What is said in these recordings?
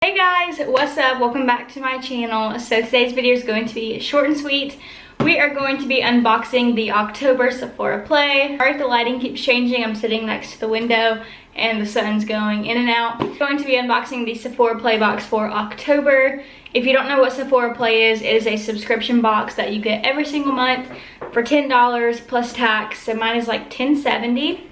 Hey guys, what's up? Welcome back to my channel. So today's video is going to be short and sweet. We are going to be unboxing the October Sephora Play. Alright, the lighting keeps changing. I'm sitting next to the window and the sun's going in and out. I'm going to be unboxing the Sephora Play box for October. If you don't know what Sephora Play is, it is a subscription box that you get every single month for $10 plus tax. So mine is like $10.70.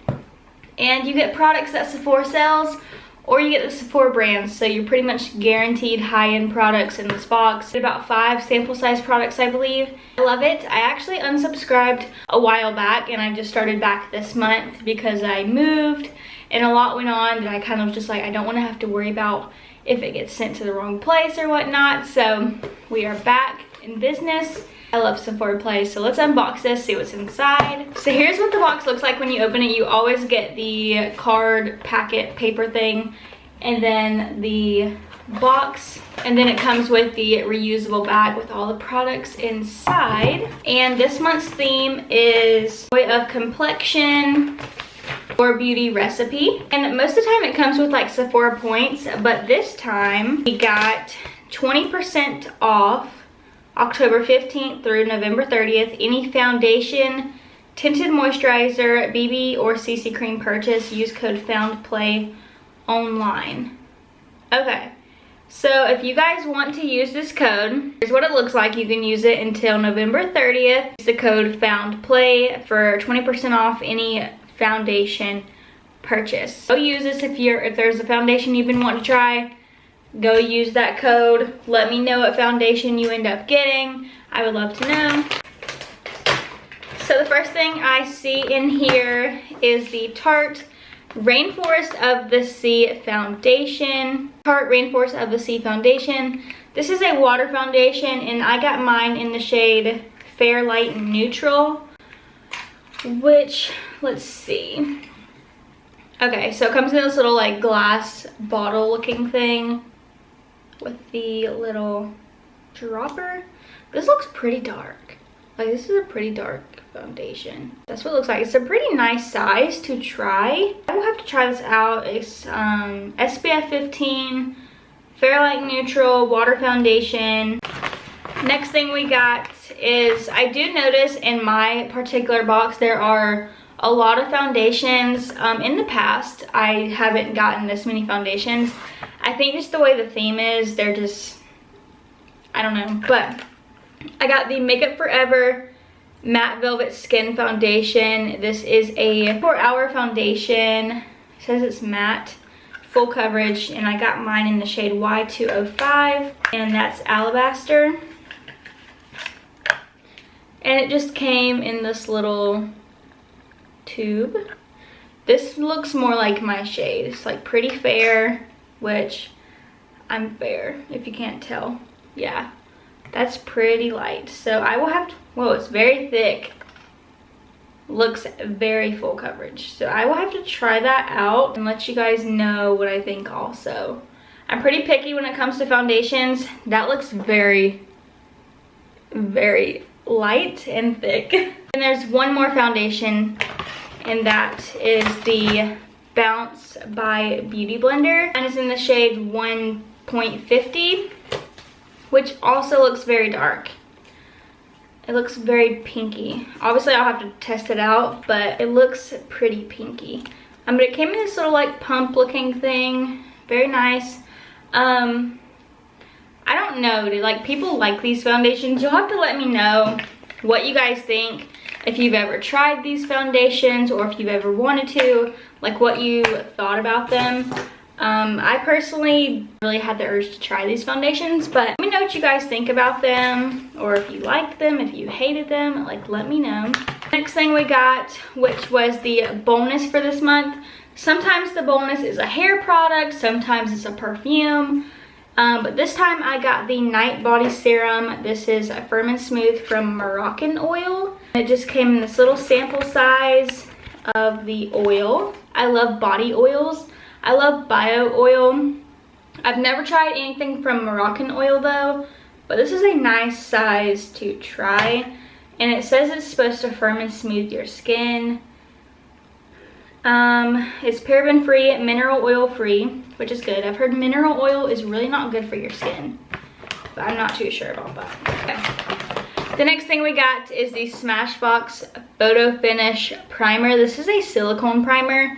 And you get products that Sephora sells, or you get the Sephora brands, so you're pretty much guaranteed high-end products in this box. About 5 sample size products, I believe. I love it. I actually unsubscribed a while back, and I just started back this month because I moved, and a lot went on that I kind of was just like, I don't want to have to worry about if it gets sent to the wrong place or whatnot. So we are back in business. I love Sephora Play, so let's unbox this, see what's inside. So here's what the box looks like when you open it. You always get the card packet paper thing, and then the box, and then it comes with the reusable bag with all the products inside. And this month's theme is Joy of Complexion or Beauty Recipe. And most of the time it comes with like Sephora points, but this time we got 20% off October 15th through November 30th. Any foundation, tinted moisturizer, BB, or CC cream purchase, use code FOUNDPLAY online. Okay, so if you guys want to use this code, here's what it looks like. You can use it until November 30th. Use the code FOUNDPLAY for 20% off any foundation purchase. Go use this if there's a foundation you've been wanting to try. Go use that code. Let me know what foundation you end up getting. I would love to know. So the first thing I see in here is the Tarte Rainforest of the Sea Foundation. Tarte Rainforest of the Sea Foundation. This is a water foundation, and I got mine in the shade Fair Light Neutral, which, let's see. Okay, so it comes in this little like glass bottle looking thing with the little dropper. This looks pretty dark. Like, this is a pretty dark foundation. That's what it looks like. It's a pretty nice size to try. I will have to try this out. It's SPF 15, Fair Light Neutral, water foundation. Next thing we got is, I do notice in my particular box there are a lot of foundations. In the past, I haven't gotten this many foundations. I think just the way the theme is, they're just, I don't know. But I got the Makeup Forever Matte Velvet Skin Foundation. This is a 4-hour foundation. It says it's matte, full coverage, and I got mine in the shade Y205, and that's Alabaster. And it just came in this little tube. This looks more like my shade. It's like pretty fair, which I'm fair if you can't tell. Yeah, that's pretty light. So I will have to, whoa, it's very thick. Looks very full coverage. So I will have to try that out and let you guys know what I think also. I'm pretty picky when it comes to foundations. That looks very, very light and thick. And there's one more foundation, and that is the Bounce by Beauty Blender. And it's in the shade 1.50, which also looks very dark. It looks very pinky. Obviously I'll have to test it out, but it looks pretty pinky. But it came in this little like pump looking thing. Very nice. I don't know, do like people like these foundations? You'll have to let me know what you guys think. If you've ever tried these foundations, or if you've ever wanted to, like what you thought about them. I personally really had the urge to try these foundations, but let me know what you guys think about them, or if you liked them, if you hated them, like let me know. Next thing we got, which was the bonus for this month. Sometimes the bonus is a hair product, sometimes it's a perfume. But this time I got the Night Body Serum. This is a Firm and Smooth from Moroccan Oil. It just came in this little sample size of the oil. I love body oils. I love bio oil. I've never tried anything from Moroccan Oil though, but this is a nice size to try. And it says it's supposed to firm and smooth your skin. It's paraben free, mineral oil free, which is good. I've heard mineral oil is really not good for your skin, but I'm not too sure about that. Okay. The next thing we got is the Smashbox Photo Finish Primer. This is a silicone primer.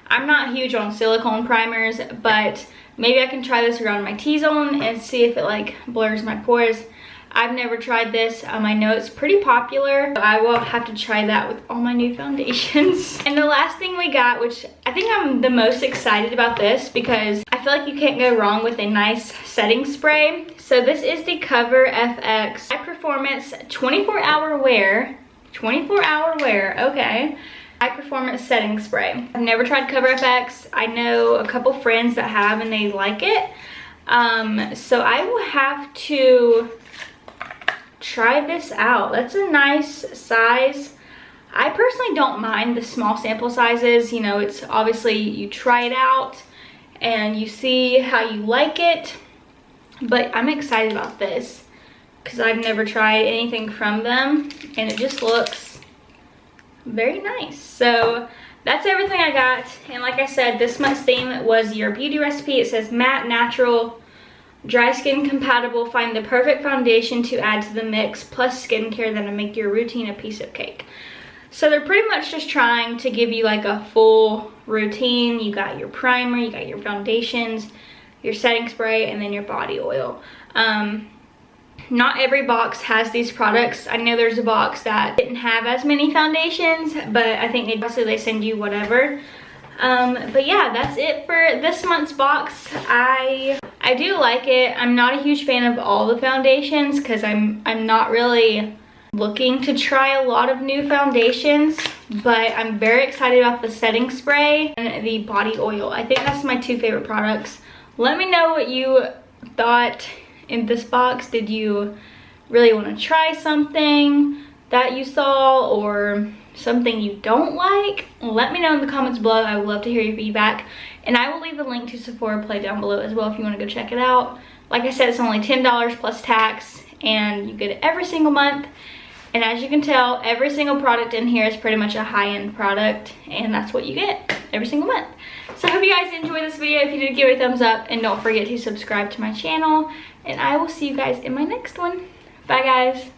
I'm not huge on silicone primers, but maybe I can try this around my T-zone and see if it like blurs my pores. I've never tried this. I know it's pretty popular. I will have to try that with all my new foundations. And the last thing we got, which I think I'm the most excited about this because I feel like you can't go wrong with a nice setting spray. So this is the Cover FX High Performance 24-hour wear. 24-hour wear, okay. High performance setting spray. I've never tried Cover FX. I know a couple friends that have and they like it. So I will have to try this out. That's a nice size. I personally don't mind the small sample sizes. You know, it's obviously you try it out and you see how you like it. But I'm excited about this because I've never tried anything from them and it just looks very nice. So that's everything I got. And like I said, this month's theme was your beauty recipe. It says matte, natural, dry skin compatible, find the perfect foundation to add to the mix, plus skincare that'll make your routine a piece of cake. So they're pretty much just trying to give you like a full routine. You got your primer, you got your foundations, your setting spray, and then your body oil. Not every box has these products. I know there's a box that didn't have as many foundations, but I think they send you whatever. But yeah, that's it for this month's box. I do like it. I'm not a huge fan of all the foundations because I'm not really looking to try a lot of new foundations, but I'm very excited about the setting spray and the body oil. I think that's my two favorite products. Let me know what you thought in this box. Did you really want to try something that you saw or something you don't like? Let me know in the comments below. I would love to hear your feedback, and I will leave the link to Sephora Play down below as well if you want to go check it out. Like I said, it's only $10 plus tax and you get it every single month, and as you can tell, every single product in here is pretty much a high-end product, and that's what you get every single month. So I hope you guys enjoyed this video. If you did, give it a thumbs up and don't forget to subscribe to my channel, and I will see you guys in my next one. Bye guys.